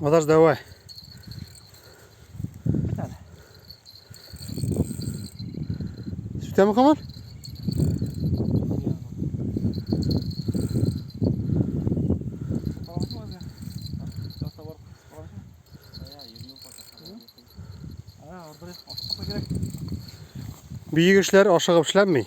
Adaş давай. Bir tane. Sütte mi Kamal? Büyük işler aşağı işlenmiyor.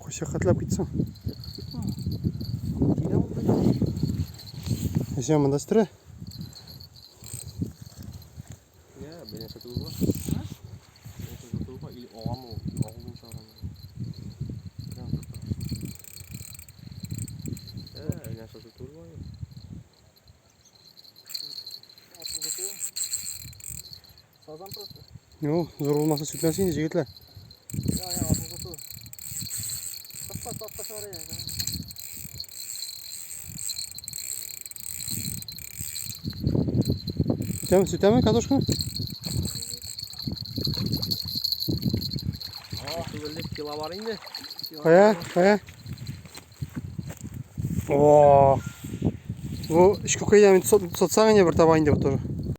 Koşa katlap gitsin. Yaşam mandastıra. Ya, benim satu var. Benim satu var. İli oğam o. Oğlum çağıran. Benim satu var. Sazan prosto. Yo, zor olmasa sütlensin yigitler. Ya altın kutu. Tatlı şaraya ya. Sütte mi Kadoşka? Böyle kilo var indi. Kaya. Oo. Bu işkukayı yani satsan ya bir tabağı indi bu turu.